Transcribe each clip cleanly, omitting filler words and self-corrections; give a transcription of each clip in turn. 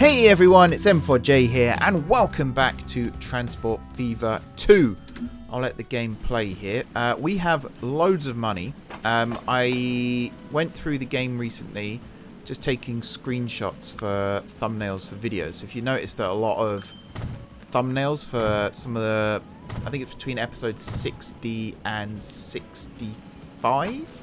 Hey everyone, it's M4J here, and welcome back to Transport Fever 2. I'll let the game play here. We have loads of money. I went through the game recently, just taking screenshots for thumbnails for videos. So if you notice that a lot of thumbnails for some of the, I think it's between episodes 60 and 65,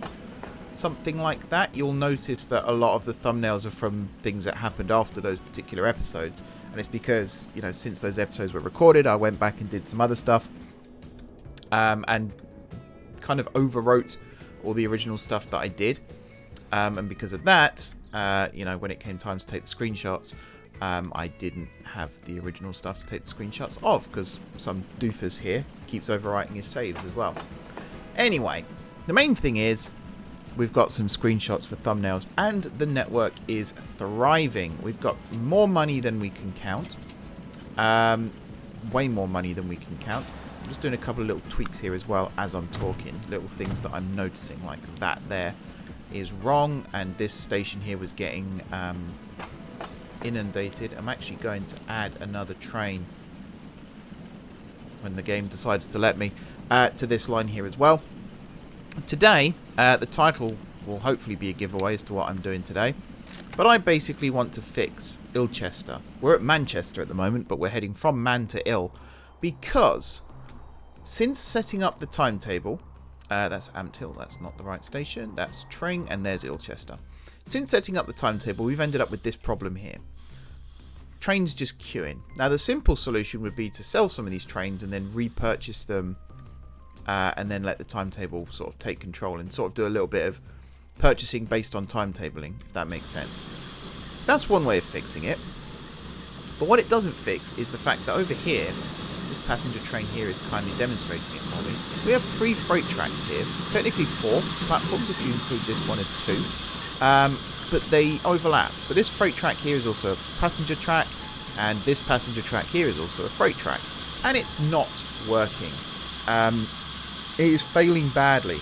something like that, you'll notice that a lot of the thumbnails are from things that happened after those particular episodes. And it's because, you know, since those episodes were recorded, I went back and did some other stuff and kind of overwrote all the original stuff that I did. And because of that, you know, when it came time to take the screenshots, I didn't have the original stuff to take the screenshots of because some doofus here keeps overwriting his saves as well. Anyway, the main thing is we've got some screenshots for thumbnails and the network is thriving. We've got more money than we can count. Way more money than we can count. I'm just doing a couple of little tweaks here as well as I'm talking. Little things that I'm noticing, like that there is wrong and this station here was getting inundated. I'm actually going to add another train when the game decides to let me to this line here as well. Today, the title will hopefully be a giveaway as to what I'm doing today. But I basically want to fix Ilchester. We're at Manchester at the moment, but we're heading from Man to Ill. Because since setting up the timetable, that's Ampthill, that's not the right station, that's Tring, and there's Ilchester. Since setting up the timetable, we've ended up with this problem here. Trains just queuing. Now, the simple solution would be to sell some of these trains and then repurchase them and then let the timetable sort of take control and sort of do a little bit of purchasing based on timetabling, if that makes sense. That's one way of fixing it. But what it doesn't fix is the fact that over here, this passenger train here is kindly demonstrating it for me. We have 3 freight tracks here, technically 4 platforms if you include this one as 2, but they overlap. So this freight track here is also a passenger track, and this passenger track here is also a freight track, and it's not working. It is failing badly,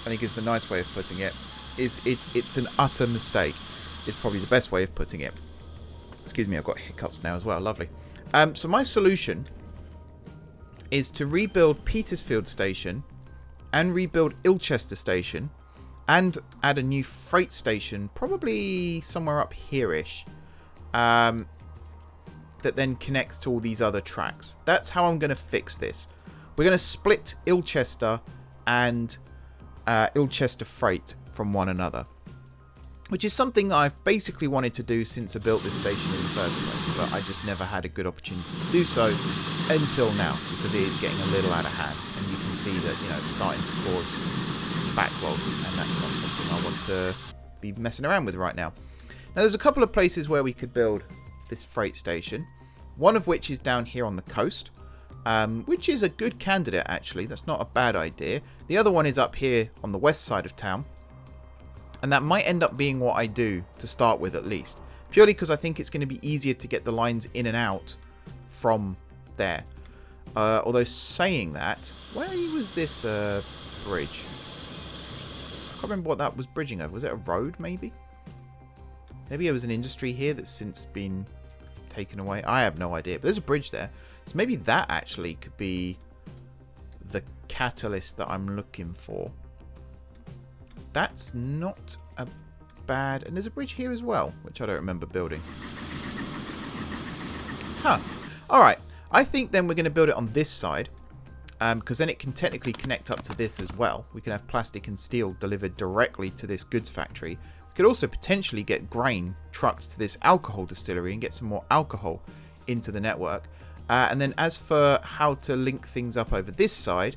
I think is the nice way of putting it. It's an utter mistake, is probably the best way of putting it. Excuse me, I've got hiccups now as well, lovely. So my solution is to rebuild Petersfield Station and rebuild Ilchester Station and add a new freight station, probably somewhere up here-ish, that then connects to all these other tracks. That's how I'm going to fix this. We're going to split Ilchester and Ilchester Freight from one another, which is something I've basically wanted to do since I built this station in the first place, but I just never had a good opportunity to do so until now, because it is getting a little out of hand, and you can see that, you know, it's starting to cause backlogs, and that's not something I want to be messing around with right now. Now, there's a couple of places where we could build this freight station, one of which is down here on the coast, which is a good candidate, actually. That's not a bad idea. The other one is up here on the west side of town. And that might end up being what I do to start with, at least. Purely because I think it's going to be easier to get the lines in and out from there. Although saying that, where was this bridge? I can't remember what that was bridging over. Was it a road, maybe? Maybe it was an industry here that's since been taken away. I have no idea. But there's a bridge there. So maybe that actually could be the catalyst that I'm looking for. That's not a bad... And there's a bridge here as well, which I don't remember building. Huh. Alright. I think then we're going to build it on this side, because then it can technically connect up to this as well. We can have plastic and steel delivered directly to this goods factory. We could also potentially get grain trucked to this alcohol distillery and get some more alcohol into the network. And then as for how to link things up over this side,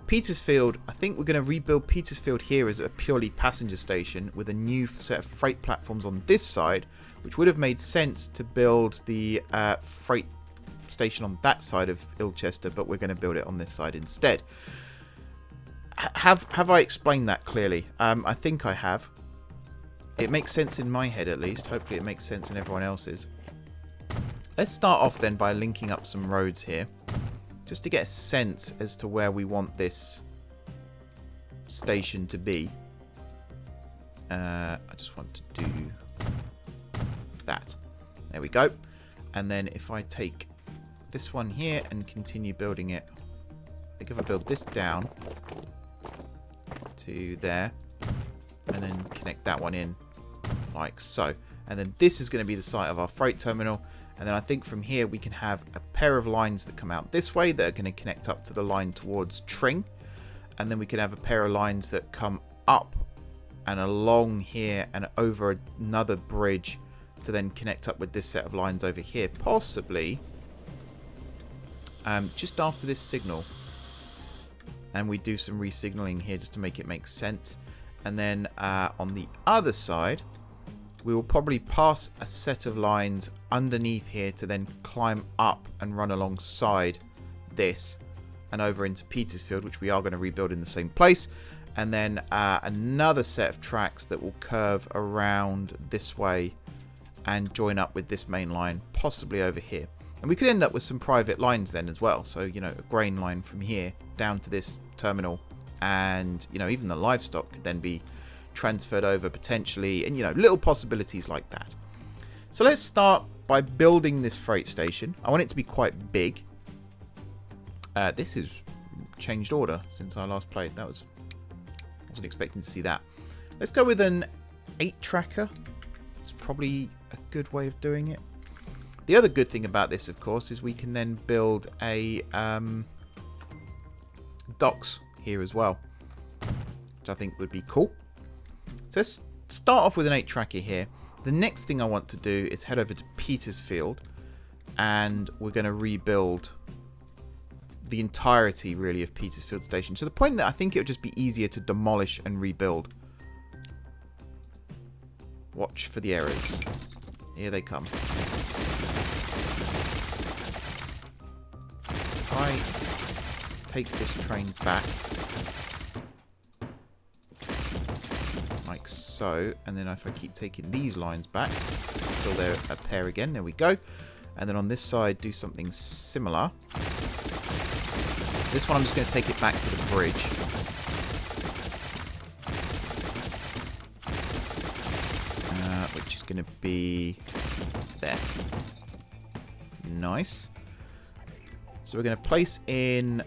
Petersfield, I think we're going to rebuild Petersfield here as a purely passenger station with a new set of freight platforms on this side, which would have made sense to build the freight station on that side of Ilchester, but we're going to build it on this side instead. Have I explained that clearly? I think I have. It makes sense in my head, at least. Hopefully it makes sense in everyone else's. Let's start off then by linking up some roads here, just to get a sense as to where we want this station to be. I just want to do that. There we go. And then if I take this one here and continue building it, I think if I build this down to there, and then connect that one in like so. And then this is going to be the site of our freight terminal. And then I think from here we can have a pair of lines that come out this way that are going to connect up to the line towards Tring. And then we can have a pair of lines that come up and along here and over another bridge to then connect up with this set of lines over here. Possibly just after this signal. And we do some re-signaling here just to make it make sense. And then on the other side, we will probably pass a set of lines underneath here to then climb up and run alongside this and over into Petersfield, which we are going to rebuild in the same place. And then another set of tracks that will curve around this way and join up with this main line, possibly over here. And we could end up with some private lines then as well. So, you know, a grain line from here down to this terminal, and, you know, even the livestock could then be transferred over potentially, and, you know, little possibilities like that. So let's start by building this freight station. I want it to be quite big. This is changed order since I last played. Wasn't expecting to see that. Let's go with an 8-tracker. It's probably a good way of doing it. The other good thing about this, of course, is we can then build a docks here as well, which I think would be cool. So let's start off with an 8-tracker here. The next thing I want to do is head over to Petersfield, and we're going to rebuild the entirety, really, of Petersfield Station, to the point that I think it would just be easier to demolish and rebuild. Watch for the errors. Here they come. If I take this train back like so, and then if I keep taking these lines back until they're a pair again, there we go. And then on this side do something similar. This one I'm just going to take it back to the bridge. Which is going to be there. Nice. So we're going to place in...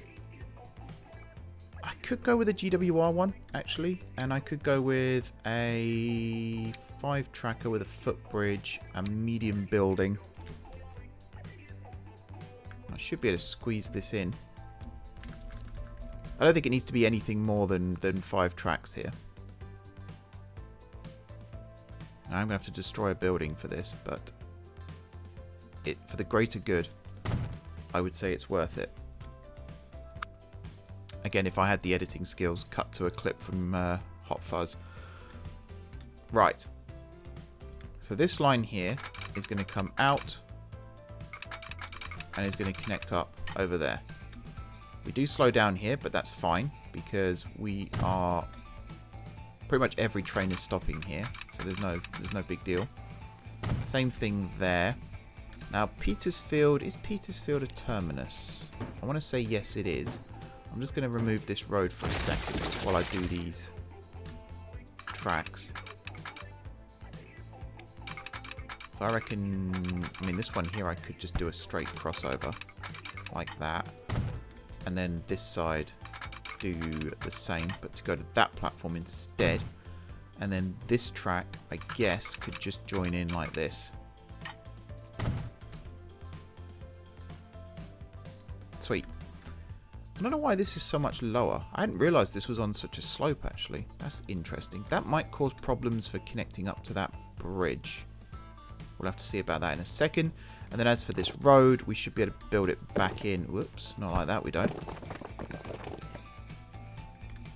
I could go with a GWR one, actually. And I could go with a 5-tracker with a footbridge, a medium building. I should be able to squeeze this in. I don't think it needs to be anything more than 5 tracks here. Now, I'm going to have to destroy a building for this, but for the greater good, I would say it's worth it. Again, if I had the editing skills, cut to a clip from Hot Fuzz. Right. So this line here is going to come out and is going to connect up over there. We do slow down here, but that's fine because we are... pretty much every train is stopping here, so there's no big deal. Same thing there. Now, Petersfield, is Petersfield a terminus? I want to say yes, it is. I'm just going to remove this road for a second, just while I do these tracks. So I reckon, I mean, this one here, I could just do a straight crossover, like that. And then this side, do the same, but to go to that platform instead. And then this track, I guess, could just join in like this. Sweet. I don't know why this is so much lower. I hadn't realised this was on such a slope, actually. That's interesting. That might cause problems for connecting up to that bridge. We'll have to see about that in a second. And then as for this road, we should be able to build it back in. Whoops, not like that, we don't.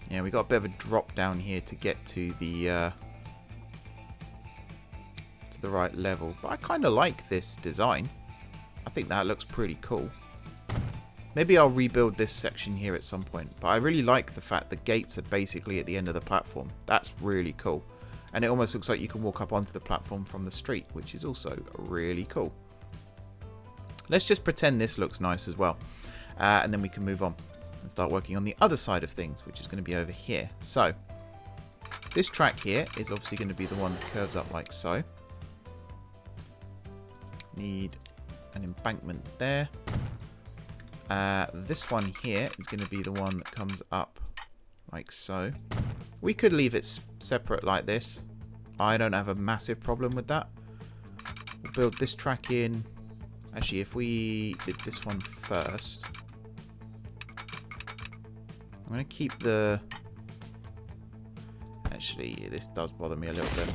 Yeah, we got a bit of a drop down here to get to the right level. But I kind of like this design. I think that looks pretty cool. Maybe I'll rebuild this section here at some point. But I really like the fact the gates are basically at the end of the platform. That's really cool. And it almost looks like you can walk up onto the platform from the street, which is also really cool. Let's just pretend this looks nice as well. And then we can move on and start working on the other side of things, which is going to be over here. So, this track here is obviously going to be the one that curves up like so. Need an embankment there. This one here is going to be the one that comes up like so. We could leave it separate like this. I don't have a massive problem with that. We'll build this track in. Actually, if we did this one first, I'm going to keep the... Actually, this does bother me a little bit.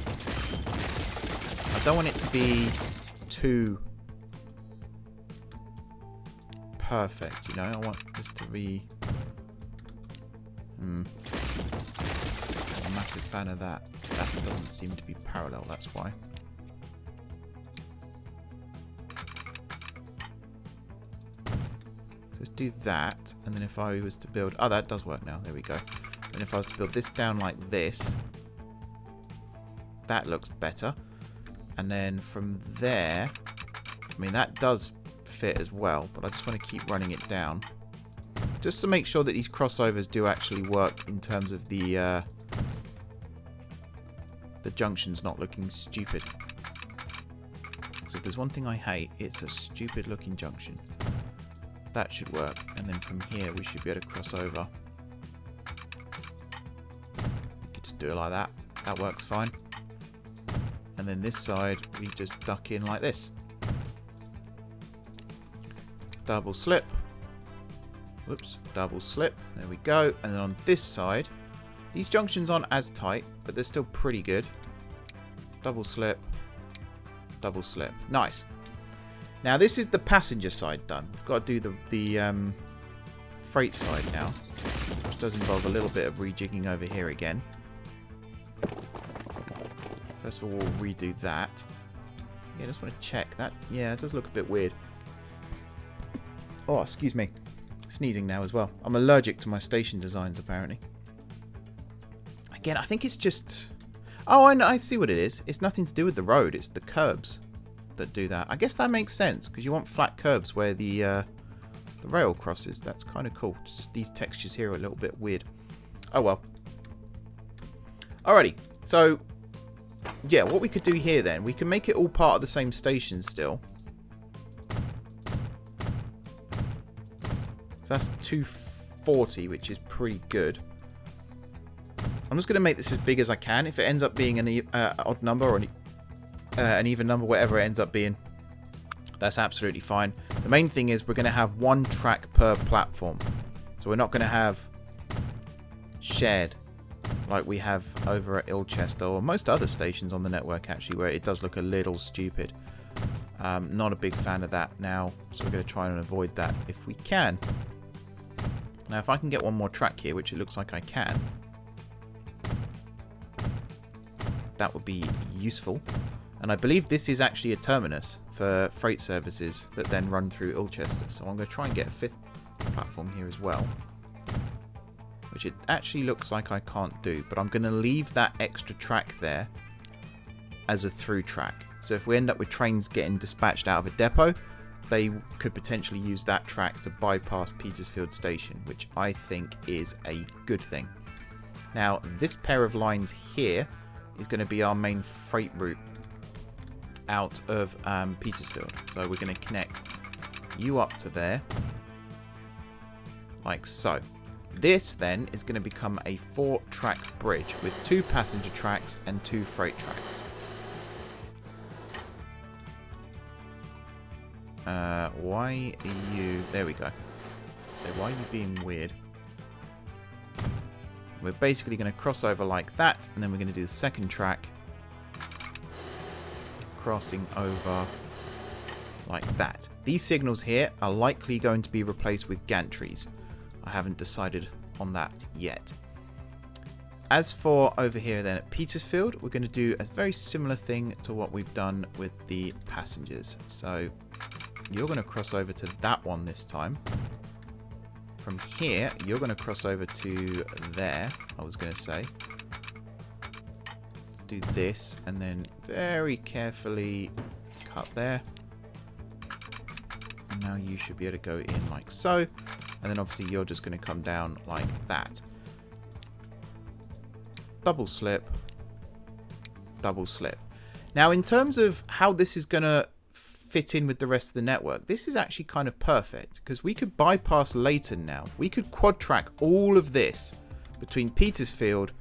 I don't want it to be too perfect, you know? I want this to be... I'm a massive fan of that. That doesn't seem to be parallel, that's why. So let's do that, and then if I was to build... Oh, that does work now. There we go. And if I was to build this down like this, that looks better. And then from there, I mean, that does fit as well, but I just want to keep running it down. Just to make sure that these crossovers do actually work in terms of the junctions not looking stupid. So if there's one thing I hate, it's a stupid looking junction. That should work. And then from here, we should be able to cross over. We could just do it like that. That works fine. And then this side, we just duck in like this. Double slip. Whoops. Double slip. There we go. And then on this side, these junctions aren't as tight, but they're still pretty good. Double slip. Double slip. Nice. Now this is the passenger side done. We've got to do the freight side now, which does involve a little bit of rejigging over here again. First of all, we'll redo that. Yeah, I just want to check that. Yeah, it does look a bit weird. Oh, excuse me. Sneezing now as well. I'm allergic to my station designs, apparently. Again, I think it's just... Oh, I see what it is. It's nothing to do with the road. It's the curbs that do that. I guess that makes sense, because you want flat curbs where the rail crosses. That's kind of cool. It's just these textures here are a little bit weird. Oh, well. Alrighty. So, yeah, what we could do here then, we can make it all part of the same station still. So that's 240, which is pretty good. I'm just going to make this as big as I can. If it ends up being an odd number or an even number, whatever it ends up being, that's absolutely fine. The main thing is we're going to have one track per platform. So we're not going to have shared like we have over at Ilchester or most other stations on the network, actually, where it does look a little stupid. Not a big fan of that now, so we're going to try and avoid that if we can. Now, if I can get one more track here, which it looks like I can, that would be useful. And I believe this is actually a terminus for freight services that then run through Ilchester. So I'm going to try and get a fifth platform here as well, which it actually looks like I can't do. But I'm going to leave that extra track there as a through track. So if we end up with trains getting dispatched out of a depot, they could potentially use that track to bypass Petersfield Station, which I think is a good thing. Now, this pair of lines here is going to be our main freight route out of Petersfield. So we're going to connect you up to there, like so. This then is going to become a 4-track bridge with 2 passenger tracks and 2 freight tracks. Why are you... There we go. So why are you being weird? We're basically going to cross over like that, and then we're going to do the second track crossing over like that. These signals here are likely going to be replaced with gantries. I haven't decided on that yet. As for over here then at Petersfield, we're going to do a very similar thing to what we've done with the passengers. So you're going to cross over to that one this time. From here, you're going to cross over to there, I was going to say. Let's do this, and then very carefully cut there. And now you should be able to go in like so. And then obviously you're just going to come down like that. Double slip. Double slip. Now in terms of how this is going to fit in with the rest of the network. This is actually kind of perfect because we could bypass Leighton now. We could quad track all of this between Petersfield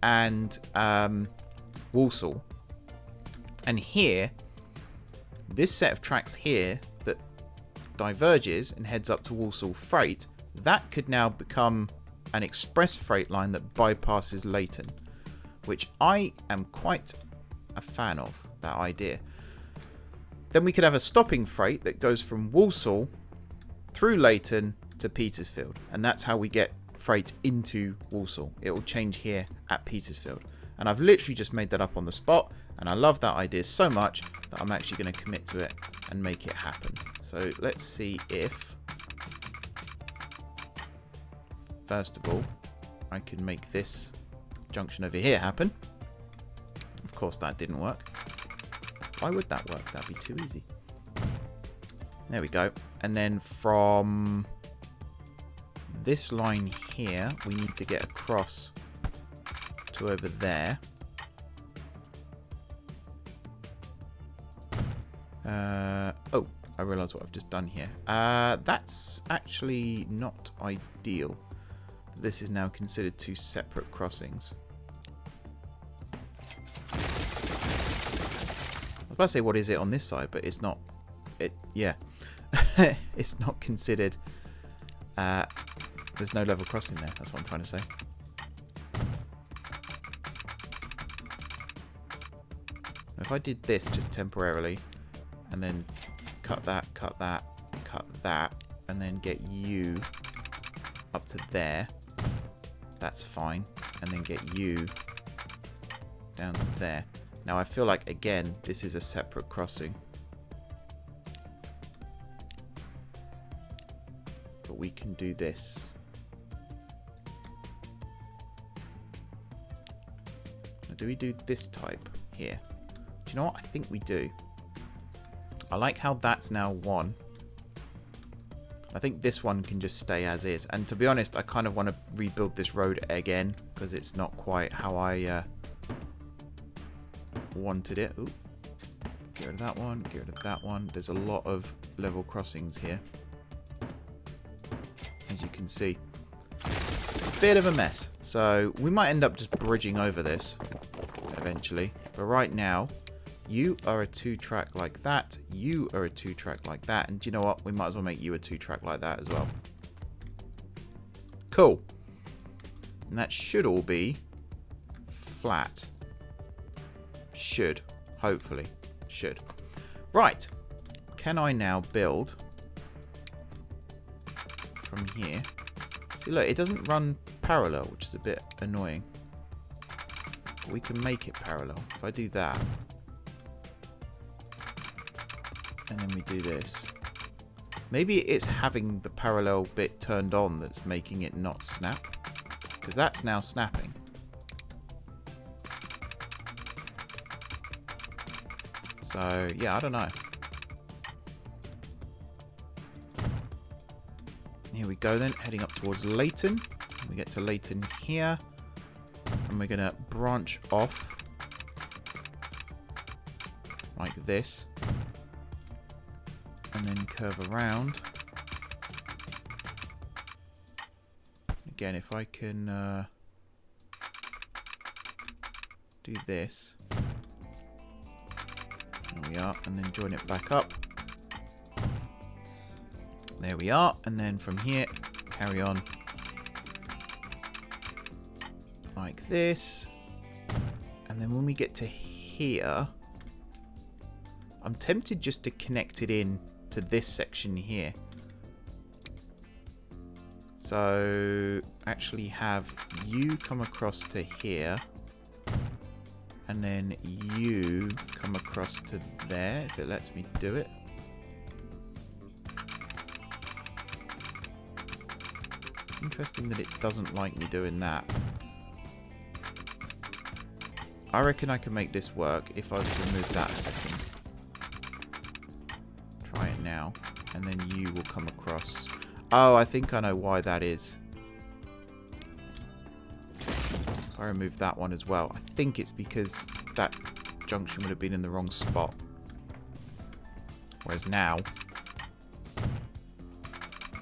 and Walsall. And here, this set of tracks here that diverges and heads up to Walsall Freight, that could now become an express freight line that bypasses Leighton, which I am quite a fan of, that idea. Then we could have a stopping freight that goes from Walsall through Leighton to Petersfield, and that's how we get freight into Walsall. It will change here at Petersfield, and I've literally just made that up on the spot, and I love that idea so much that I'm actually going to commit to it and make it happen. So let's see if, first of all, I can make this junction over here happen. Of course that didn't work. Why would that work? That'd be too easy. There we go. And then from this line here, we need to get across to over there. Oh, I realise what I've just done here. That's actually not ideal. This is now considered two separate crossings. I was about to say, what is it on this side? But it's not. Yeah. It's not considered. There's no level crossing there. That's what I'm trying to say. If I did this just temporarily, and then cut that, and then get you up to there, that's fine. And then get you down to there. Now I feel like, again, this is a separate crossing. But we can do this. Now, do we do this type here? Do you know what? I think we do. I like how that's now one. I think this one can just stay as is. And to be honest, I kind of want to rebuild this road again because it's not quite how I wanted it. Ooh. Get rid of that one. Get rid of that one. There's a lot of level crossings here, as you can see. A bit of a mess. So we might end up just bridging over this eventually. But right now, you are a 2-track like that. You are a 2-track like that. And do you know what? We might as well make you a 2-track like that as well. Cool. And that should all be flat. Should. Hopefully. Should. Right. Can I now build from here? See, look, it doesn't run parallel, which is a bit annoying. But we can make it parallel. If I do that, and then we do this. Maybe it's having the parallel bit turned on that's making it not snap. Because that's now snapping. So, yeah, I don't know. Here we go then, heading up towards Leighton. We get to Leighton here. And we're going to branch off. Like this. And then curve around. Again, if I can do this. There we are. And then join it back up. There we are. And then from here, carry on. Like this. And then when we get to here, I'm tempted just to connect it in to this section here. So actually have you come across to here, and then you come across to there, if it lets me do it. Interesting that it doesn't like me doing that. I reckon I can make this work if I was to remove that a second. Try it now. And then you will come across. Oh, I think I know why that is. If I remove that one as well. I think it's because that junction would have been in the wrong spot. Whereas now,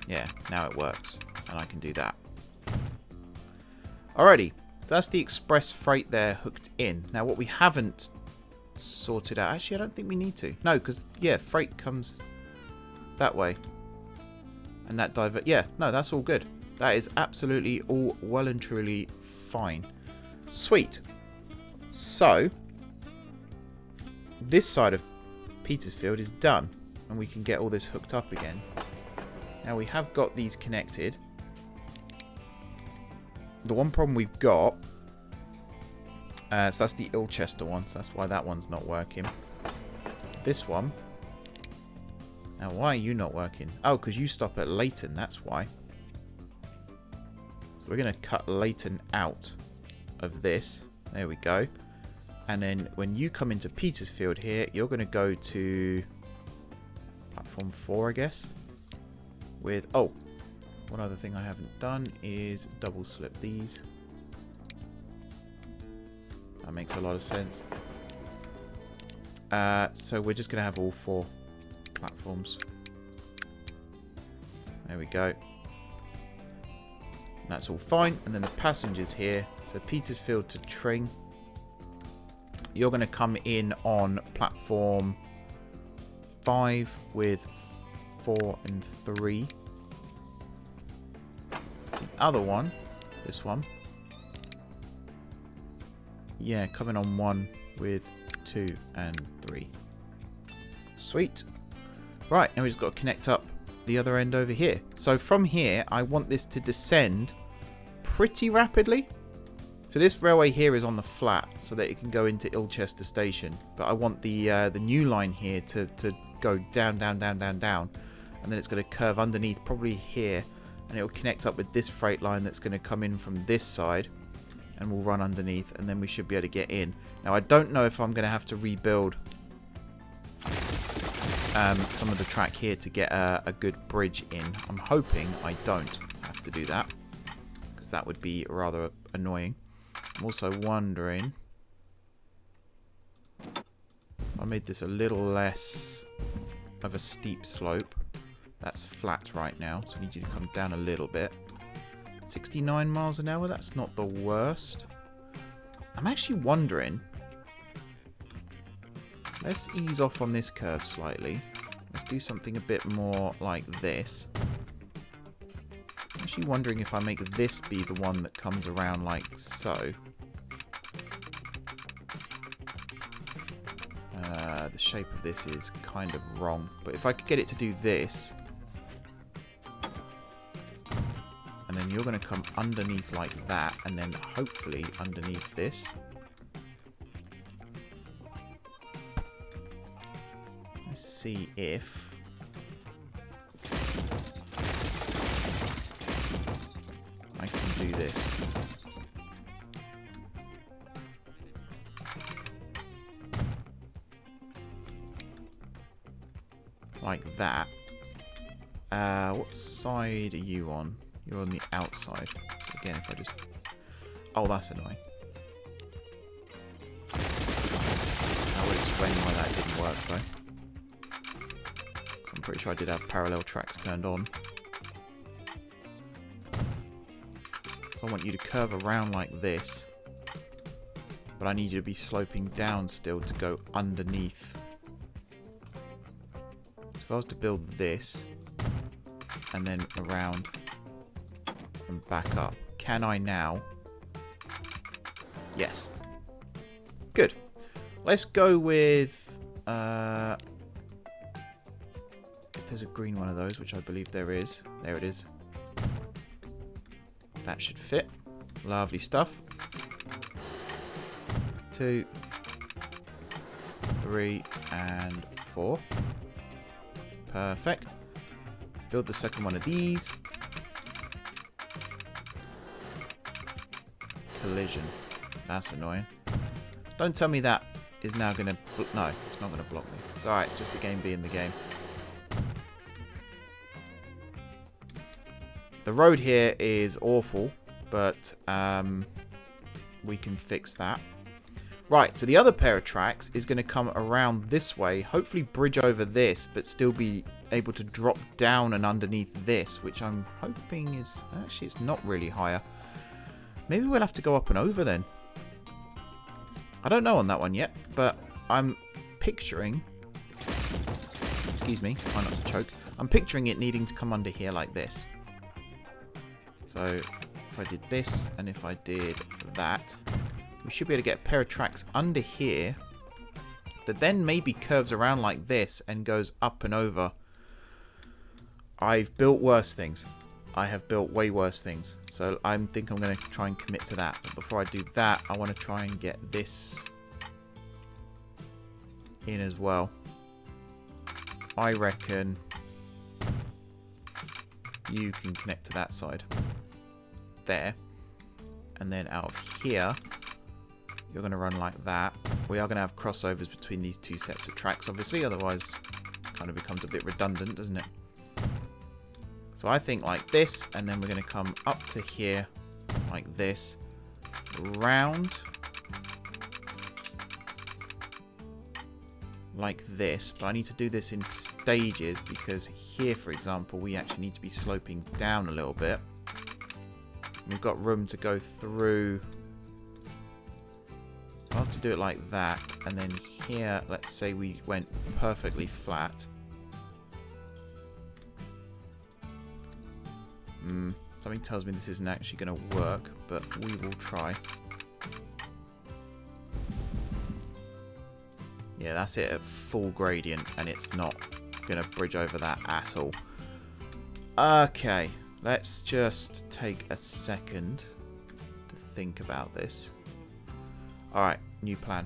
yeah, now it works. And I can do that. Alrighty, so that's the express freight there hooked in. Now what we haven't sorted out, actually I don't think we need to. No, because, yeah, freight comes that way. And that yeah, no, that's all good. That is absolutely all well and truly fine. Sweet. So, this side of Petersfield is done. And we can get all this hooked up again. Now we have got these connected. The one problem we've got, so that's the Ilchester one, so that's why that one's not working. This one, now why are you not working? Oh, because you stop at Leighton, that's why. So we're going to cut Leighton out of this. There we go. And then when you come into Petersfield here, you're going to go to platform 4, I guess. With, oh, one other thing I haven't done is double slip these. That makes a lot of sense. So we're just going to have all 4 platforms. There we go. And that's all fine. And then the passengers here. So Petersfield to Tring. You're going to come in on platform 5 with 4 and 3. The other one, this one, yeah, coming on 1 with 2 and 3. Sweet. Right, now we just got to connect up the other end over here. So from here, I want this to descend pretty rapidly. So this railway here is on the flat, so that it can go into Ilchester station. But I want the new line here to go down, down, down, down, down, and then it's going to curve underneath, probably here, and it will connect up with this freight line that's going to come in from this side, and we'll run underneath, and then we should be able to get in. Now I don't know if I'm going to have to rebuild some of the track here to get a good bridge in. I'm hoping I don't have to do that, because that would be rather annoying. I'm also wondering if I made this a little less of a steep slope. That's flat right now, so I need you to come down a little bit. 69 miles an hour, that's not the worst. I'm actually wondering, let's ease off on this curve slightly. Let's do something a bit more like this. I'm actually wondering if I make this be the one that comes around like so. The shape of this is kind of wrong, but if I could get it to do this, and then you're going to come underneath like that, and then hopefully underneath this. Let's see if I can do this. Like that. What side are you on? You're on the outside. So again, if I just... Oh, that's annoying. I would explain why that didn't work, though. So I'm pretty sure I did have parallel tracks turned on. So I want you to curve around like this. But I need you to be sloping down still to go underneath. So if I was to build this, and then around and back up, can I now? Yes. Good. Let's go with, if there's a green one of those, which I believe there is. There it is. That should fit. Lovely stuff. 2, 3, and 4. Perfect. Build the second one of these. Collision. That's annoying. Don't tell me that is now going to... No, it's not going to block me. It's alright, it's just the game being the game. The road here is awful, but we can fix that. Right, so the other pair of tracks is going to come around this way, hopefully bridge over this, but still be able to drop down and underneath this, which I'm hoping is... Actually, it's not really higher. Maybe we'll have to go up and over then. I don't know on that one yet, but I'm picturing... Excuse me, try not to choke. I'm picturing it needing to come under here like this. So, if I did this, and if I did that... We should be able to get a pair of tracks under here that then maybe curves around like this and goes up and over. I've built worse things. I have built way worse things. So I think I'm going to try and commit to that. But before I do that, I want to try and get this in as well. I reckon you can connect to that side. There. And then out of here... You're going to run like that. We are going to have crossovers between these two sets of tracks, obviously. Otherwise, it kind of becomes a bit redundant, doesn't it? So I think like this, and then we're going to come up to here like this. Round. Like this. But I need to do this in stages because here, for example, we actually need to be sloping down a little bit. We've got room to go through... I was to do it like that, and then here, let's say we went perfectly flat. Something tells me this isn't actually going to work, but we will try. Yeah, that's it at full gradient, and it's not going to bridge over that at all. Okay, let's just take a second to think about this. Alright, new plan.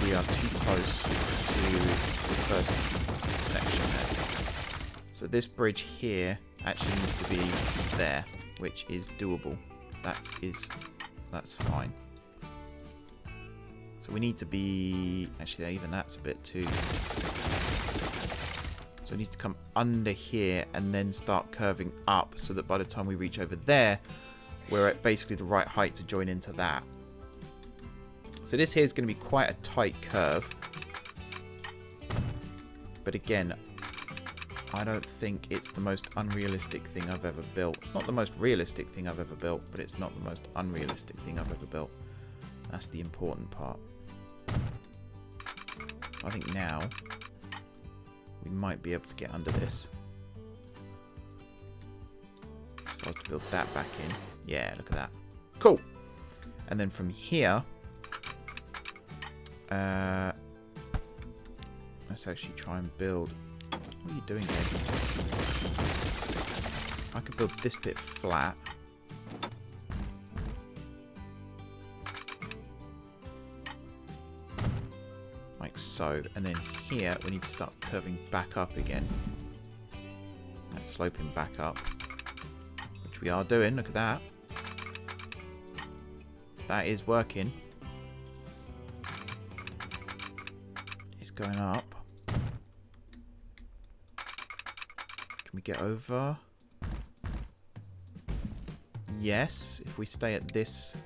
We are too close to the first section there. So this bridge here actually needs to be there, which is doable. That's fine. So we need to be... Actually, even that's a bit too... So it needs to come under here and then start curving up so that by the time we reach over there, we're at basically the right height to join into that. So this here is going to be quite a tight curve. But again, I don't think it's the most unrealistic thing I've ever built. It's not the most realistic thing I've ever built, but it's not the most unrealistic thing I've ever built. That's the important part. I think now we might be able to get under this. If I was to build that back in. Yeah, look at that. Cool. And then from here, let's actually try and build... What are you doing here? I could build this bit flat. Like so. And then here, we need to start curving back up again. And sloping back up. Which we are doing. Look at that. That is working. It's going up. Can we get over? Yes, if we stay at this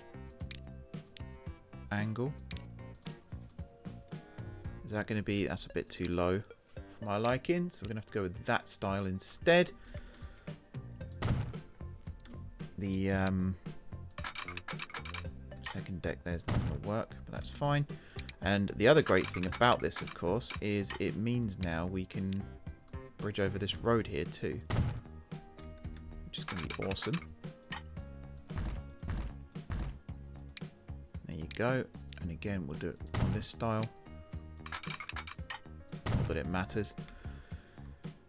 angle. Is that going to be... That's a bit too low for my liking. So we're going to have to go with that style instead. The second deck there's not going to work, but that's fine. And the other great thing about this, of course, is it means now we can bridge over this road here too, which is going to be awesome. There you go. And again, we'll do it on this style. Not that it matters.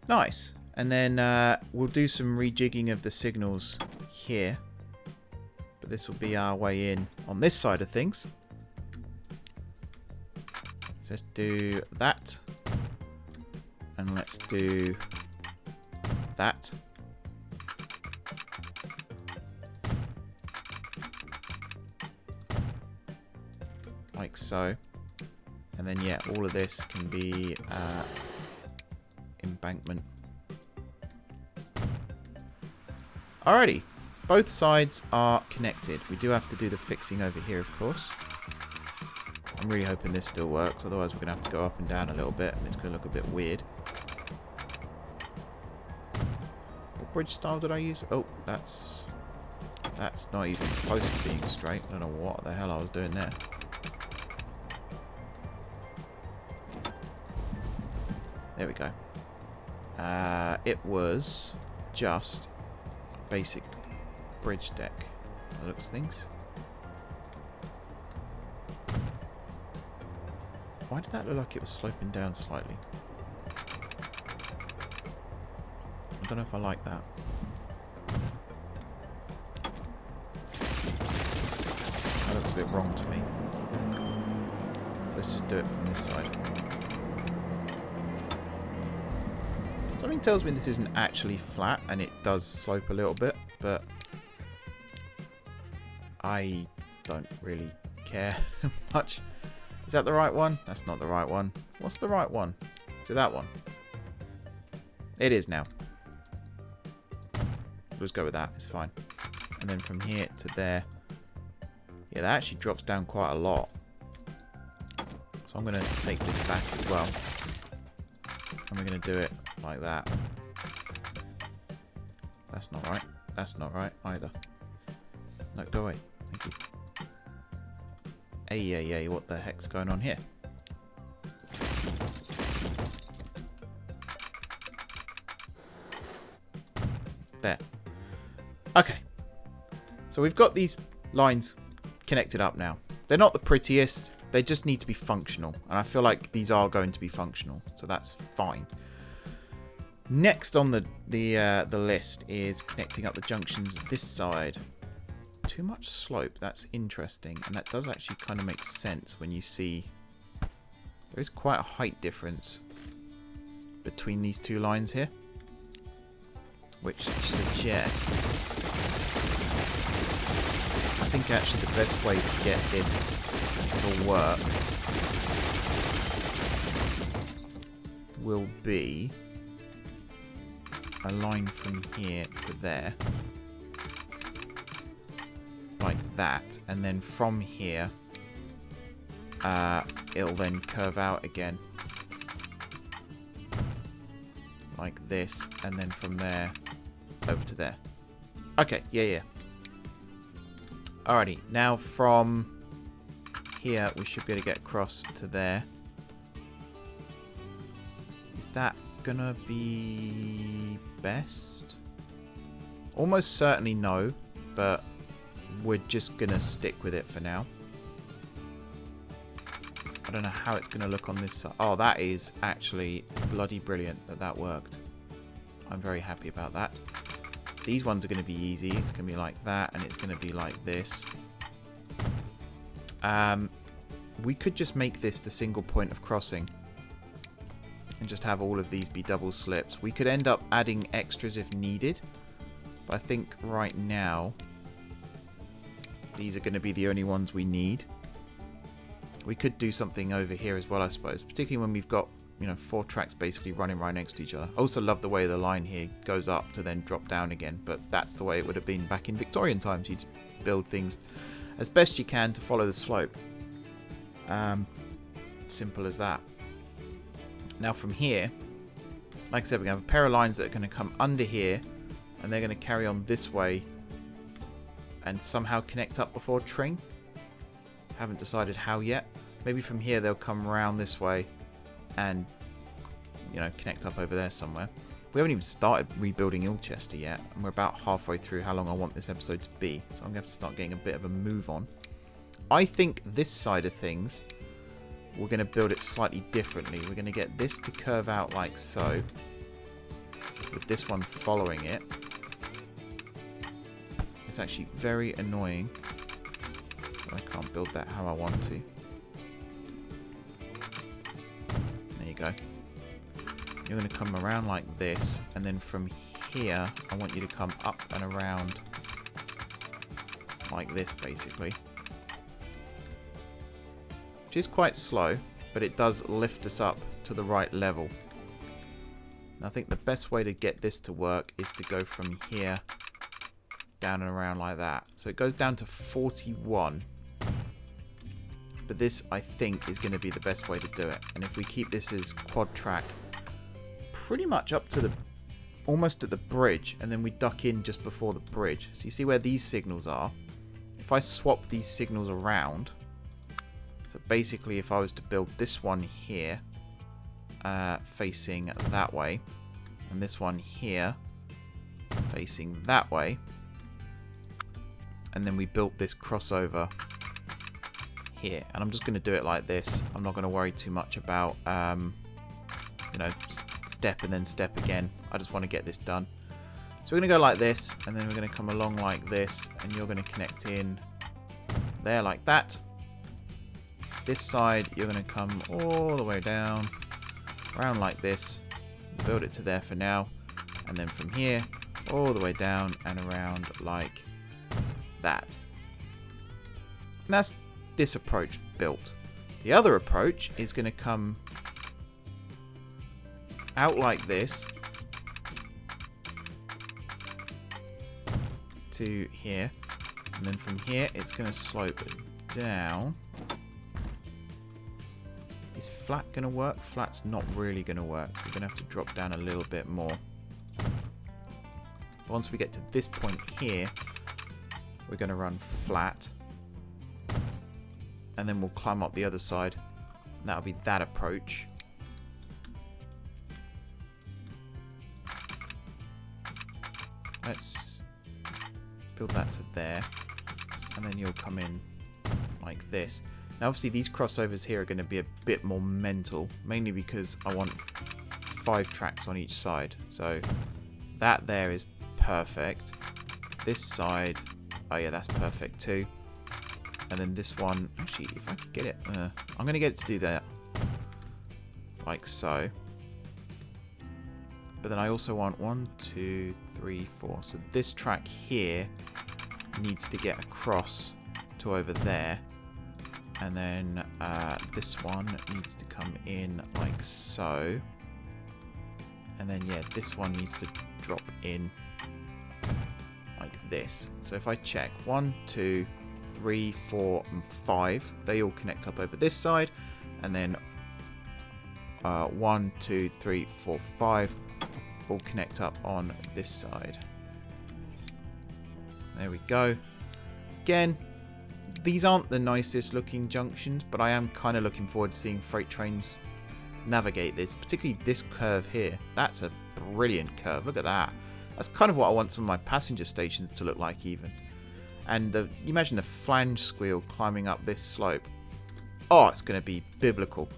Nice. And then we'll do some rejigging of the signals here. But this will be our way in on this side of things. So let's do that. And let's do that. Like so. And then, yeah, all of this can be embankment. Alrighty. both sides are connected. We do have to do the fixing over here, of course. I'm really hoping this still works. Otherwise, we're going to have to go up and down a little bit. And it's going to look a bit weird. What bridge style did I use? Oh, that's not even close to being straight. I don't know what the hell I was doing there. There we go. It was just a basic bridge deck. That looks things. Why did that look like it was sloping down slightly? I don't know if I like that. That looks a bit wrong to me. So let's just do it from this side. Something tells me this isn't actually flat and it does slope a little bit, but I don't really care much. Is that the right one? That's not the right one. What's the right one? To that one. It is now. Let's go with that. It's fine. And then from here to there. Yeah, that actually drops down quite a lot. So I'm going to take this back as well. And we're going to do it like that. That's not right. That's not right either. No, go away. Thank you. Hey, what the heck's going on here? There. Okay. So we've got these lines connected up now. They're not the prettiest. They just need to be functional. And I feel like these are going to be functional. So that's fine. Next on the list is connecting up the junctions this side. Too much slope. That's interesting. And that does actually kind of make sense when you see there is quite a height difference between these two lines here. Which suggests I think actually the best way to get this to work will be a line from here to there. Like that. And then from here it'll then curve out again. Like this. And then from there over to there. Okay, yeah. Alrighty, now from here we should be able to get across to there. Is that gonna be best? Almost certainly no, but we're just gonna stick with it for now. I don't know how it's gonna look on this side. Oh, that is actually bloody brilliant that worked. I'm very happy about that. These ones are going to be easy. It's going to be like that, and it's going to be like this. We could just make this the single point of crossing. And just have all of these be double slips. We could end up adding extras if needed. But I think right now, these are going to be the only ones we need. We could do something over here as well, I suppose. Particularly when we've got, you know, 4 tracks basically running right next to each other. I also love the way the line here goes up to then drop down again, but that's the way it would have been back in Victorian times. You'd build things as best you can to follow the slope. Simple as that. Now from here, like I said, we're going to have a pair of lines that are going to come under here, and they're going to carry on this way and somehow connect up before Tring. Haven't decided how yet. Maybe from here they'll come around this way and, you know, connect up over there somewhere. We haven't even started rebuilding Ilchester yet, and we're about halfway through how long I want this episode to be, so I'm going to have to start getting a bit of a move on. I think this side of things, we're going to build it slightly differently. We're going to get this to curve out like so, with this one following it. It's actually very annoying that I can't build that how I want to. There you go. You're going to come around like this, and then from here, I want you to come up and around like this, basically. Which is quite slow, but it does lift us up to the right level. And I think the best way to get this to work is to go from here down and around like that. So it goes down to 41. But this, I think, is going to be the best way to do it. And if we keep this as quad track pretty much up to the almost at the bridge, and then we duck in just before the bridge. So you see where these signals are? If I swap these signals around, so basically if I was to build this one here facing that way, and this one here facing that way, and then we built this crossover here, and I'm just going to do it like this. I'm not going to worry too much about you know, step and then step again. I just want to get this done. So we're going to go like this, and then we're going to come along like this, and you're going to connect in there like that. This side, you're going to come all the way down, around like this, build it to there for now, and then from here, all the way down and around like that. And that's this approach built. The other approach is going to come out like this to here, and then from here it's going to slope down. Is flat going to work? Flat's not really going to work. We're going to have to drop down a little bit more. Once we get to this point here, we're going to run flat, and then we'll climb up the other side. And that'll be that approach. Let's build that to there, and then you'll come in like this. Now obviously these crossovers here are going to be a bit more mental, mainly because I want 5 tracks on each side. So that there is perfect. This side, oh yeah, that's perfect too. And then this one, actually, if I could get it, I'm going to get it to do that, like so. But then I also want 1, 2, 3, 4. So this track here needs to get across to over there. And then this one needs to come in like so. And then, yeah, this one needs to drop in like this. So if I check 1, 2, 3, 4, and 5, they all connect up over this side. And then 1, 2, 3, 4, 5 all connect up on this side. There we go. Again, these aren't the nicest looking junctions, but I am kind of looking forward to seeing freight trains navigate this, particularly this curve here. That's a brilliant curve. Look at that. That's kind of what I want some of my passenger stations to look like even. And you imagine the flange squeal climbing up this slope. Oh, it's going to be biblical.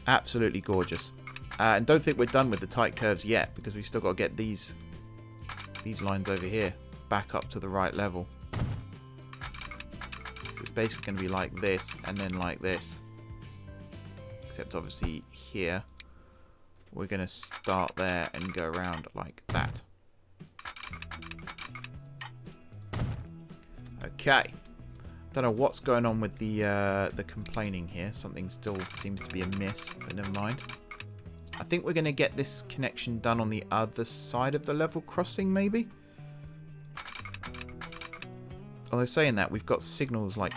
Absolutely gorgeous. And don't think we're done with the tight curves yet, because we've still got to get these lines over here back up to the right level. So it's basically going to be like this and then like this. Except obviously here we're going to start there and go around like that. Okay. Don't know what's going on with the complaining here. Something still seems to be amiss, but never mind. I think we're going to get this connection done on the other side of the level crossing, maybe? Although saying that, we've got signals like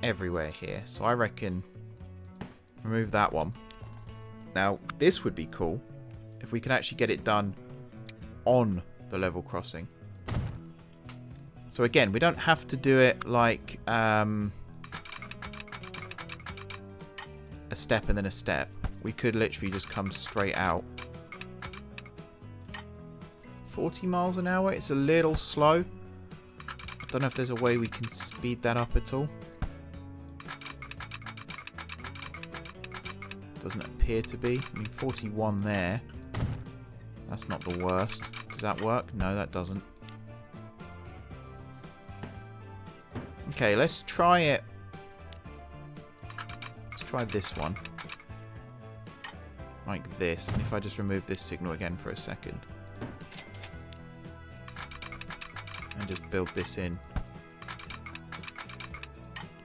everywhere here. So I reckon remove that one. Now, this would be cool if we could actually get it done on the level crossing. So again, we don't have to do it like a step and then a step. We could literally just come straight out. 40 miles an hour, it's a little slow. I don't know if there's a way we can speed that up at all. Doesn't appear to be. I mean, 41 there. That's not the worst. Does that work? No, that doesn't. Okay, let's try it. Let's try this one. Like this. And if I just remove this signal again for a second. And just build this in.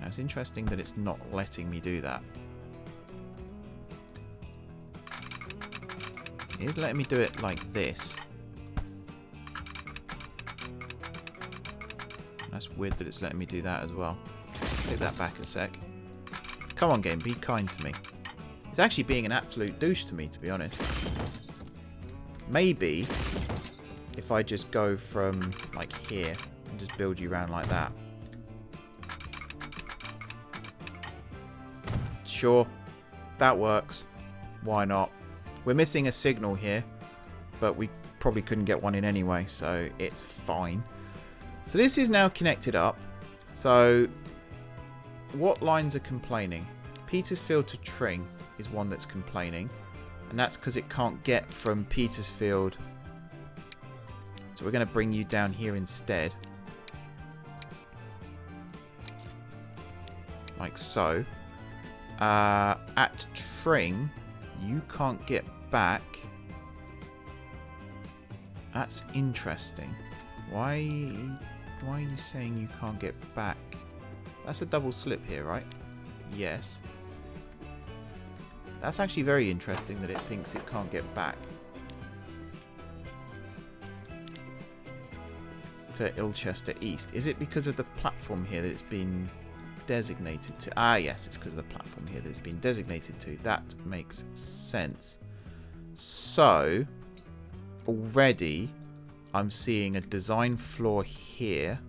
Now, it's interesting that it's not letting me do that. It is letting me do it like this. That's weird that it's letting me do that as well. Take that back a sec. Come on, game, be kind to me. It's actually being an absolute douche to me, to be honest. Maybe if I just go from, like, here and just build you around like that. Sure, that works. Why not? We're missing a signal here, but we probably couldn't get one in anyway, so it's fine. So this is now connected up. So what lines are complaining? Petersfield to Tring is one that's complaining, and that's because it can't get from Petersfield. So we're going to bring you down here instead. Like so. At Tring, you can't get back. That's interesting. Why are you saying you can't get back? That's a double slip here, right? Yes. That's actually very interesting that it thinks it can't get back to Ilchester East. Is it because of the platform here that it's been designated to? Ah, yes, it's because of the platform here that it's been designated to. That makes sense. So, already, I'm seeing a design flaw here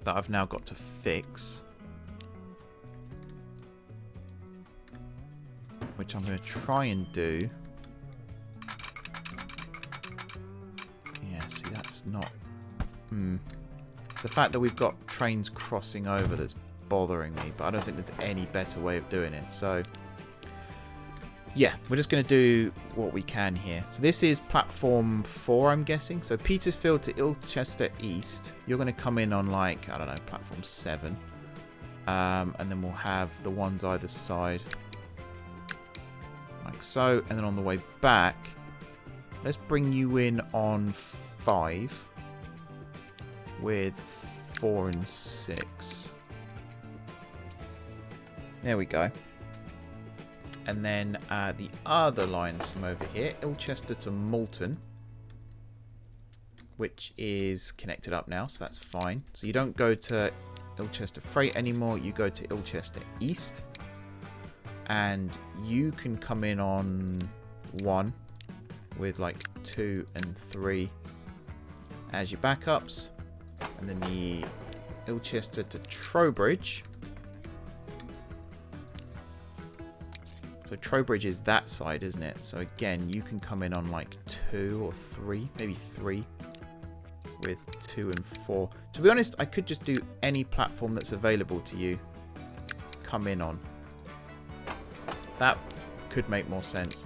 that I've now got to fix. Which I'm going to try and do. Yeah, see, that's not... It's the fact that we've got trains crossing over that's bothering me, but I don't think there's any better way of doing it. So, yeah, we're just going to do what we can here. So this is platform 4, I'm guessing. So Petersfield to Ilchester East. You're going to come in on, like, I don't know, platform 7. And then we'll have the ones either side. Like so. And then on the way back, let's bring you in on 5. With 4 and 6. There we go. And then the other lines from over here, Ilchester to Malton, which is connected up now, so that's fine. So you don't go to Ilchester Freight anymore, you go to Ilchester East. And you can come in on 1 with like 2 and 3 as your backups. And then the Ilchester to Trowbridge. So Trowbridge is that side, isn't it? So again, you can come in on like 2 or 3, maybe 3 with 2 and 4. To be honest, I could just do any platform that's available to you. Come in on. That could make more sense.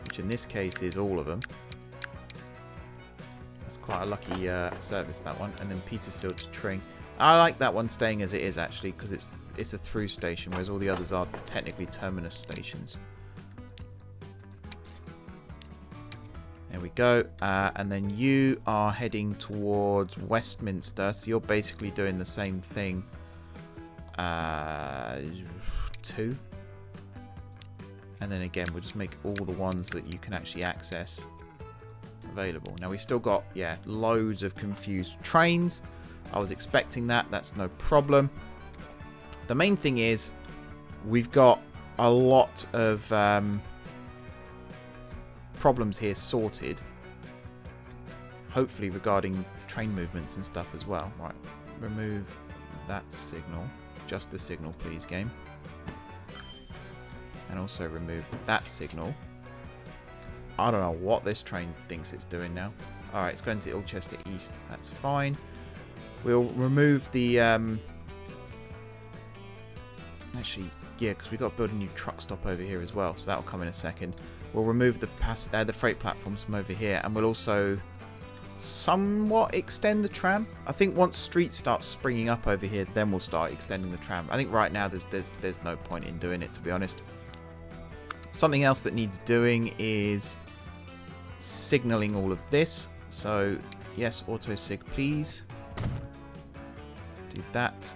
Which in this case is all of them. That's quite a lucky service, that one. And then Petersfield to Tring. I like that one staying as it is, actually, because it's a through station, whereas all the others are technically terminus stations. There we go. And then you are heading towards Westminster, so you're basically doing the same thing. 2. And then again, we'll just make all the ones that you can actually access available. Now, we still got, yeah, loads of confused trains. I was expecting that. That's no problem. The main thing is we've got a lot of problems here sorted. Hopefully regarding train movements and stuff as well. Right. Remove that signal. Just the signal, please, game. And also remove that signal. I don't know what this train thinks it's doing now. Alright, it's going to Ilchester East. That's fine. We'll remove the... Actually, yeah, because we've got to build a new truck stop over here as well. So that'll come in a second. We'll remove the freight platforms from over here. And we'll also somewhat extend the tram. I think once streets start springing up over here, then we'll start extending the tram. I think right now there's no point in doing it, to be honest. Something else that needs doing is signaling all of this. So, yes, auto sig, please. Do that.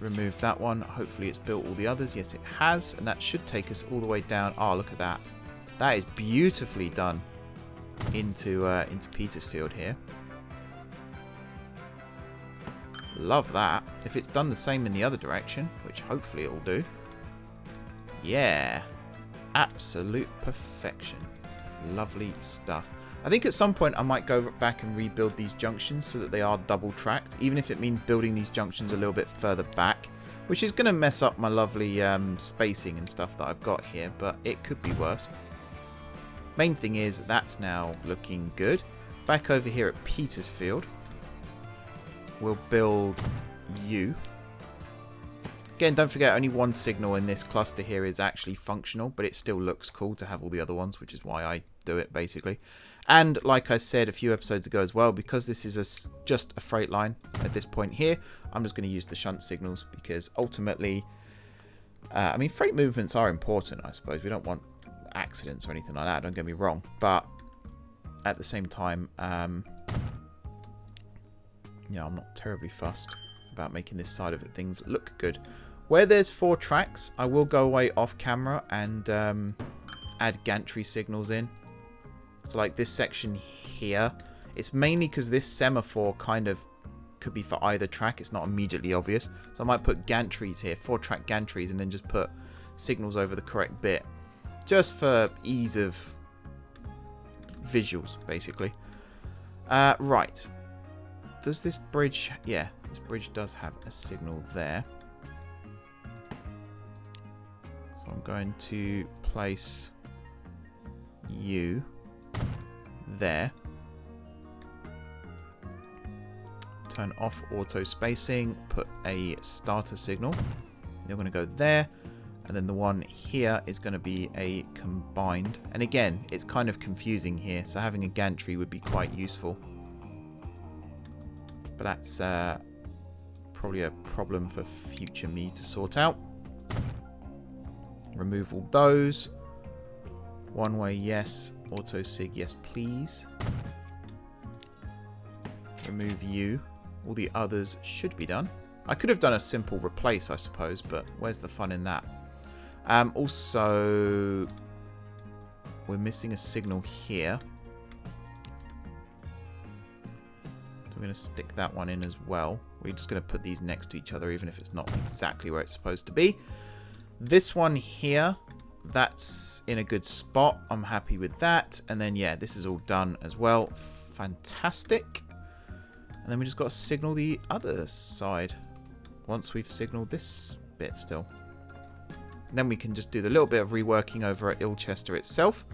Remove that one. Hopefully it's built all the others. Yes, it has. And that should take us all the way down. Oh, look at that. That is beautifully done. into Petersfield here. Love that. If it's done the same in the other direction, which hopefully it'll do. Yeah. Absolute perfection. Lovely stuff. I think at some point I might go back and rebuild these junctions so that they are double tracked, even if it means building these junctions a little bit further back, which is going to mess up my lovely spacing and stuff that I've got here, but it could be worse. Main thing is that's now looking good. Back over here at Petersfield, we'll build you. Again, don't forget, only one signal in this cluster here is actually functional, but it still looks cool to have all the other ones, which is why I do it, basically. And like I said a few episodes ago as well, because this is just a freight line at this point here, I'm just going to use the shunt signals, because ultimately, I mean, freight movements are important, I suppose. We don't want accidents or anything like that, don't get me wrong. But at the same time, you know, I'm not terribly fussed about making this side of things look good. Where there's 4 tracks, I will go away off camera and add gantry signals in. So like this section here, it's mainly because this semaphore kind of could be for either track. It's not immediately obvious. So I might put gantries here, 4-track gantries, and then just put signals over the correct bit. Just for ease of visuals, basically. Right. Does this bridge... Yeah, this bridge does have a signal there. So I'm going to place you there. Turn off auto spacing. Put a starter signal. You're going to go there. And then the one here is going to be a combined. And again, it's kind of confusing here. So having a gantry would be quite useful. But that's probably a problem for future me to sort out. Remove all those. One way, yes. Auto sig, yes, please. Remove you. All the others should be done. I could have done a simple replace, I suppose, but where's the fun in that? Also, we're missing a signal here. So we're going to stick that one in as well. We're just going to put these next to each other, even if it's not exactly where it's supposed to be. This one here, that's in a good spot. I'm happy with that. And then, yeah, this is all done as well. Fantastic. And then we just got to signal the other side once we've signaled this bit still. And then we can just do the little bit of reworking over at Ilchester itself.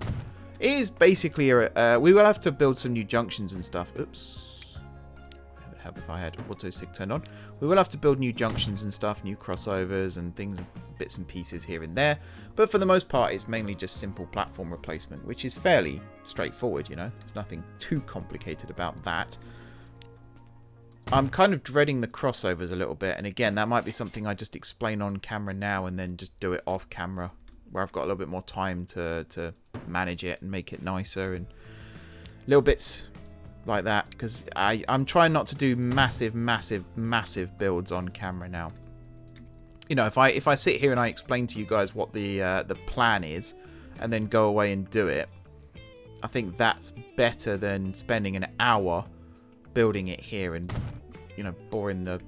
It is basically, we will have to build some new junctions and stuff. Oops. It would help if I had auto sig turned on. We will have to build new junctions and stuff, new crossovers and things, bits and pieces here and there. But for the most part, it's mainly just simple platform replacement, which is fairly straightforward, you know. There's nothing too complicated about that. I'm kind of dreading the crossovers a little bit. And again, that might be something I just explain on camera now and then just do it off camera, where I've got a little bit more time to manage it and make it nicer and little bits like that. Because I'm trying not to do massive builds on camera now. You know, if I sit here and I explain to you guys what the plan is and then go away and do it, I think that's better than spending an hour building it here and, you know, boring the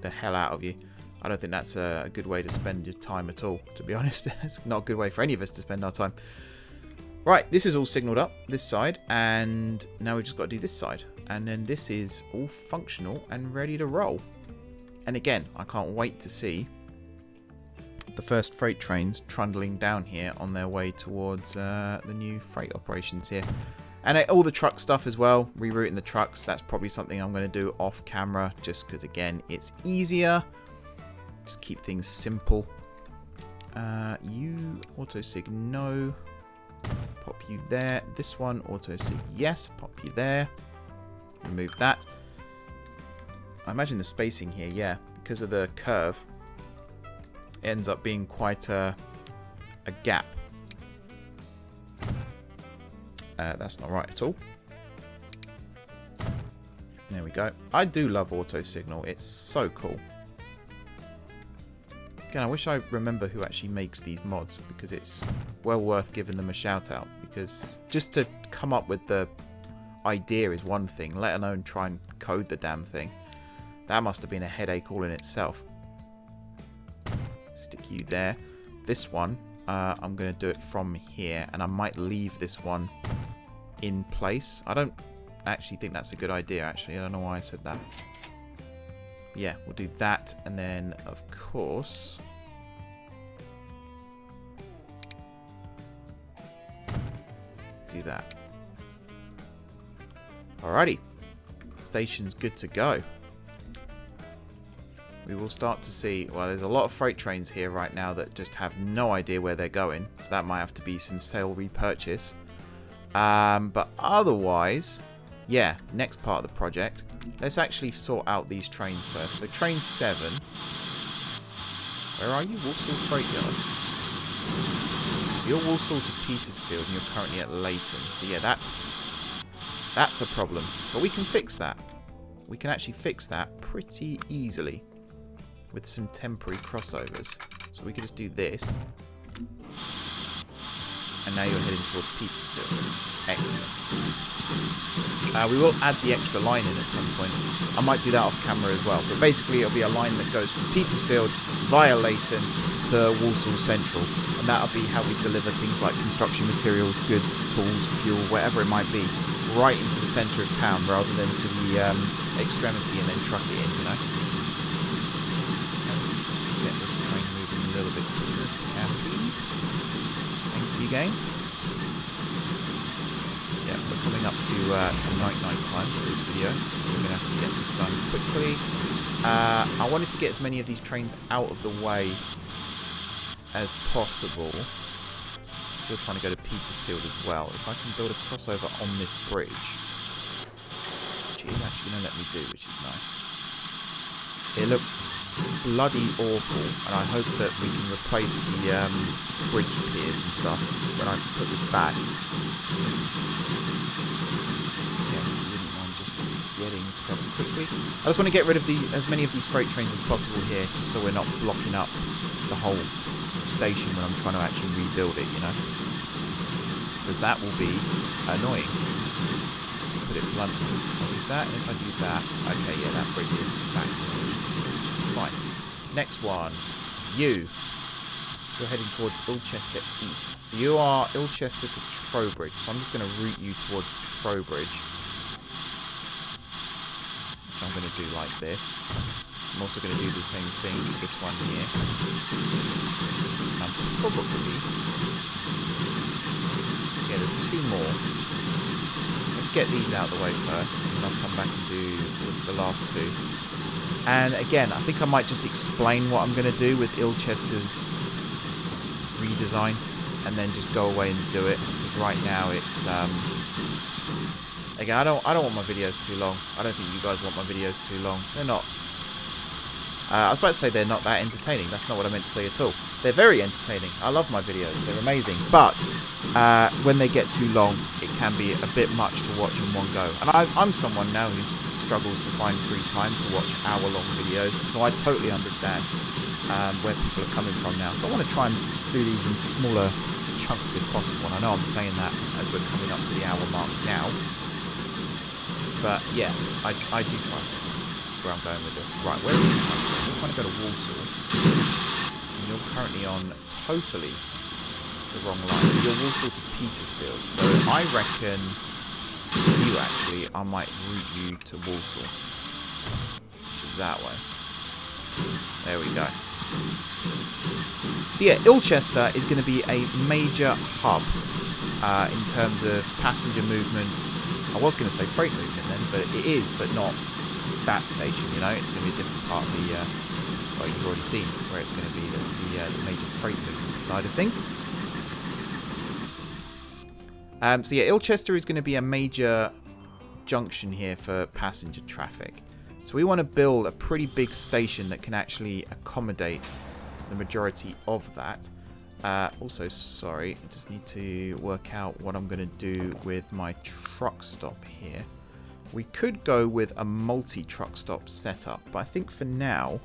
hell out of you. I don't think that's a good way to spend your time at all, to be honest. It's not a good way for any of us to spend our time. Right, this is all signaled up, this side, and now we've just got to do this side. And then this is all functional and ready to roll. And again, I can't wait to see the first freight trains trundling down here on their way towards the new freight operations here. And all the truck stuff as well, rerouting the trucks, that's probably something I'm going to do off camera, just because, again, it's easier. Just keep things simple. You, autosig, no. Pop you there. This one, autosig, yes. Pop you there. Remove that. I imagine the spacing here, yeah, because of the curve, it ends up being quite a gap. That's not right at all. There we go. I do love auto signal. It's so cool. Again, I wish I remember who actually makes these mods, because it's well worth giving them a shout out. Because just to come up with the idea is one thing, let alone try and code the damn thing. That must have been a headache all in itself. Stick you there. This one, I'm going to do it from here, and I might leave this one in place. I don't actually think that's a good idea, actually. I don't know why I said that. Yeah, we'll do that, and then, of course, do that. Alrighty. Station's good to go. We will start to see, well, there's a lot of freight trains here right now that just have no idea where they're going, so that might have to be some sale repurchase. But otherwise, yeah, next part of the project, let's actually sort out these trains first. So train 7, where are you? Walsall Freight Yard. So you're Walsall to Petersfield and you're currently at Leighton. So yeah, that's a problem. But we can fix that. We can actually fix that pretty easily with some temporary crossovers. So we can just do this. And now you're heading towards Petersfield. Excellent. We will add the extra line in at some point. I might do that off camera as well. But basically it'll be a line that goes from Petersfield via Leighton to Walsall Central. And that'll be how we deliver things like construction materials, goods, tools, fuel, whatever it might be, right into the centre of town rather than to the extremity and then truck it in, you know. Let's get this train moving a little bit quicker if we can, please. Thank you, game. Yeah, we're coming up to night time for this video, so we're going to have to get this done quickly. I wanted to get as many of these trains out of the way as possible. Still trying to go to Petersfield as well. If I can build a crossover on this bridge, which it is actually going to let me do, which is nice. It looks bloody awful, and I hope that we can replace the bridge piers and stuff when I put this back. Again, if you wouldn't mind just getting across quickly. I just want to get rid of as many of these freight trains as possible here, just so we're not blocking up the whole station when I'm trying to actually rebuild it, you know, because that will be annoying, to put it bluntly. I'll do that, and if I do that, okay, yeah, that bridge is back, which is fine. Next one, you. So you're heading towards Ilchester East. So you are Ilchester to Trowbridge, so I'm just going to route you towards Trowbridge, which I'm going to do like this. I'm also going to do the same thing for this one here. And probably... yeah, there's 2 more. Let's get these out of the way first, and then I'll come back and do the last 2. And again, I think I might just explain what I'm going to do with Ilchester's redesign, and then just go away and do it. Because right now it's... again, I don't want my videos too long. I don't think you guys want my videos too long. They're not... I was about to say they're not that entertaining. That's not what I meant to say at all. They're very entertaining. I love my videos. They're amazing. But when they get too long, it can be a bit much to watch in one go. And I'm someone now who struggles to find free time to watch hour-long videos. So I totally understand where people are coming from now. So I want to try and do these in smaller chunks if possible. And I know I'm saying that as we're coming up to the hour mark now. But yeah, I do try. Where I'm going with this. Right, where are you trying to go? You're trying to go to Walsall. And you're currently on totally the wrong line. You're Walsall to Petersfield. So I reckon you actually, I might route you to Walsall. Which is that way. There we go. So yeah, Ilchester is going to be a major hub in terms of passenger movement. I was going to say freight movement then, but it is, but not that station, you know. It's going to be a different part of the well, you've already seen where it's going to be. That's the major freight movement side of things. So yeah, Ilchester is going to be a major junction here for passenger traffic. So we want to build a pretty big station that can actually accommodate the majority of that. Also, sorry, I just need to work out what I'm going to do with my truck stop here. We could go with a multi-truck stop setup, but I think for now,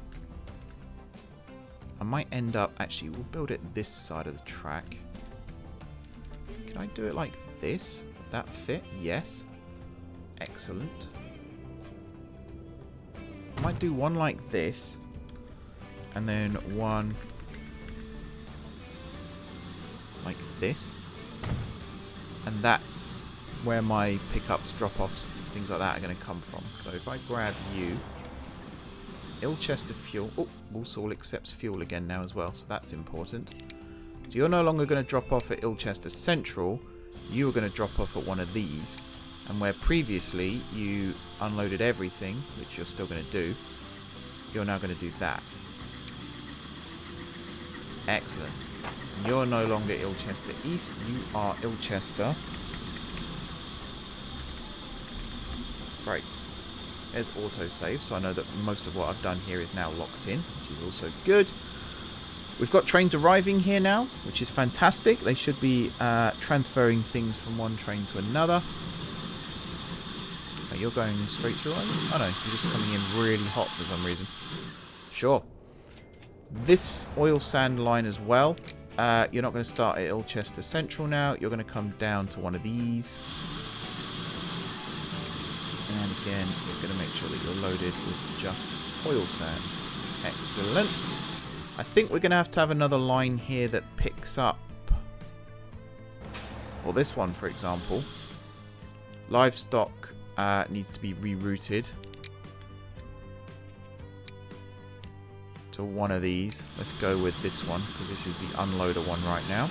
I might end up... Actually, we'll build it this side of the track. Can I do it like this? Would that fit? Yes. Excellent. I might do one like this. And then one like this. And that's where my pickups, drop-offs, things like that are going to come from. So if I grab you... Ilchester fuel. Oh, Walsall accepts fuel again now as well, so that's important. So you're no longer going to drop off at Ilchester Central. You are going to drop off at one of these. And where previously you unloaded everything, which you're still going to do, you're now going to do that. Excellent. You're no longer Ilchester East. You are Ilchester Freight. There's autosave, so I know that most of what I've done here is now locked in, which is also good. We've got trains arriving here now, which is fantastic. They should be transferring things from one train to another. Oh, you're going straight through, are you? Oh no, you're just coming in really hot for some reason. Sure. This oil sand line as well. You're not going to start at Ilchester Central now. You're going to come down to one of these. And again, you're going to make sure that you're loaded with just oil sand. Excellent. I think we're going to have another line here that picks up... Well, this one, for example. Livestock needs to be rerouted to one of these. Let's go with this one, because this is the unloader one right now.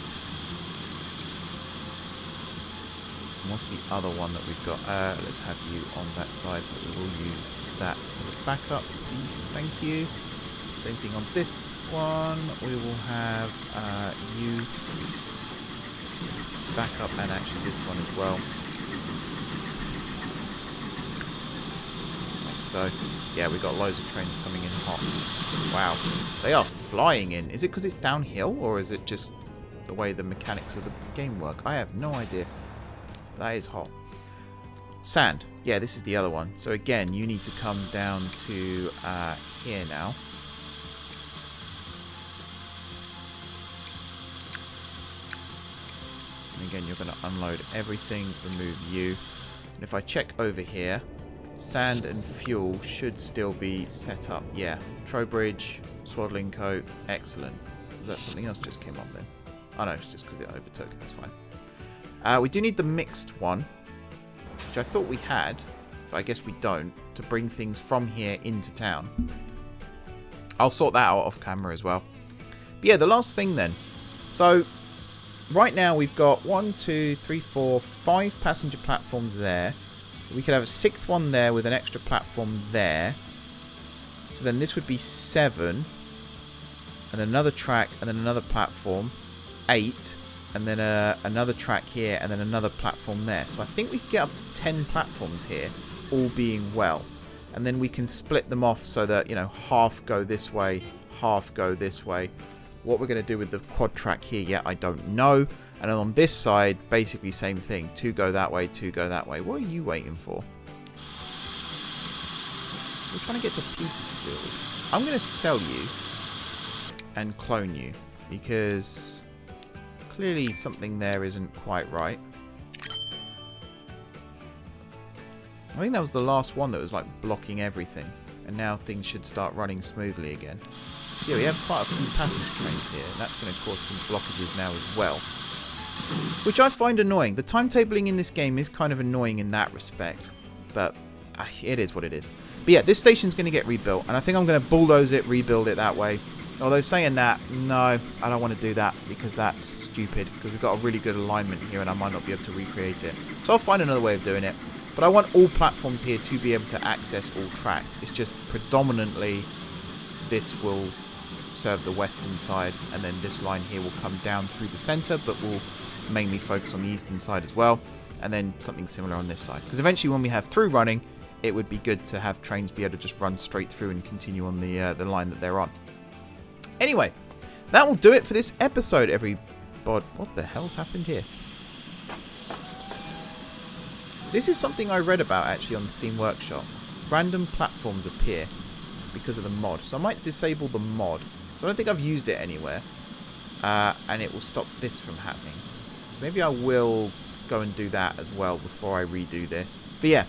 What's the other one that we've got? Let's have you on that side, but we will use that as a backup, please. Thank you. Same thing on this one. We will have you backup, and actually this one as well. Like so. Yeah, we've got loads of trains coming in hot. Wow. They are flying in. Is it because it's downhill, or is it just the way the mechanics of the game work? I have no idea. That is hot. Sand. Yeah, this is the other one. So again, you need to come down to here now. And again, you're going to unload everything, remove you. And if I check over here, sand and fuel should still be set up. Yeah. Trowbridge, swaddling coat. Excellent. Was that something else just came up then? Oh no, it's just because it overtook. That's fine. We do need the mixed one, which I thought we had, but I guess we don't, to bring things from here into town. I'll sort that out off camera as well. But yeah, the last thing then. So, right now we've got 1, 2, 3, 4, 5 passenger platforms there. We could have a 6th one there with an extra platform there. So then this would be 7. And then another track, and then another platform. 8. And then another track here, and then another platform there. So I think we could get up to 10 platforms here, all being well. And then we can split them off so that, you know, half go this way, half go this way. What we're going to do with the quad track here yet, I don't know. And then on this side, basically same thing. 2 go that way, 2 go that way. What are you waiting for? We're trying to get to Petersfield. I'm going to sell you and clone you, because... clearly something there isn't quite right. I think that was the last one that was like blocking everything. And now things should start running smoothly again. So yeah, we have quite a few passenger trains here. And that's going to cause some blockages now as well. Which I find annoying. The timetabling in this game is kind of annoying in that respect. But it is what it is. But yeah, this station's going to get rebuilt. And I think I'm going to bulldoze it, rebuild it that way. Although saying that, no, I don't want to do that because that's stupid. Because we've got a really good alignment here and I might not be able to recreate it. So I'll find another way of doing it. But I want all platforms here to be able to access all tracks. It's just predominantly this will serve the western side. And then this line here will come down through the centre. But we'll mainly focus on the eastern side as well. And then something similar on this side. Because eventually when we have through running, it would be good to have trains be able to just run straight through and continue on the line that they're on. Anyway, that will do it for this episode, everybody. What the hell's happened here? This is something I read about, actually, on the Steam Workshop. Random platforms appear because of the mod. So I might disable the mod So I don't think I've used it anywhere. And it will stop this from happening. So maybe I will go and do that as well before I redo this. But yeah,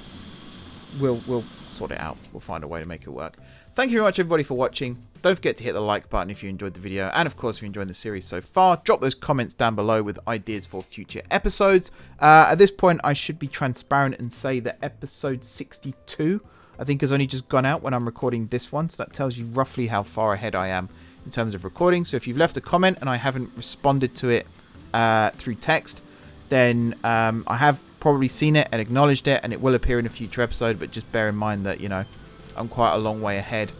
we'll sort it out. We'll find a way to make it work. Thank you very much, everybody, for watching. Don't forget to hit the like button if you enjoyed the video. And, of course, if you're enjoying the series so far, drop those comments down below with ideas for future episodes. At this point, I should be transparent and say that episode 62, I think, has only just gone out when I'm recording this one. So that tells you roughly how far ahead I am in terms of recording. So if you've left a comment and I haven't responded to it through text, then I have probably seen it and acknowledged it, and it will appear in a future episode. But just bear in mind that, you know, I'm quite a long way ahead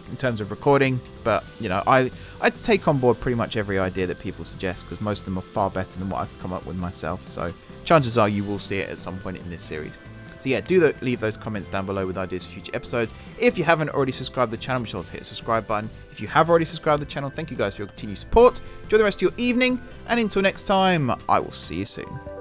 in terms of recording. But, you know, I take on board pretty much every idea that people suggest, because most of them are far better than what I could come up with myself. So chances are you will see it at some point in this series. So yeah, do leave those comments down below with ideas for future episodes. If you haven't already subscribed to the channel, be sure to hit the subscribe button. If you have already subscribed to the channel, thank you guys for your continued support. Enjoy the rest of your evening, and until next time, I will see you soon.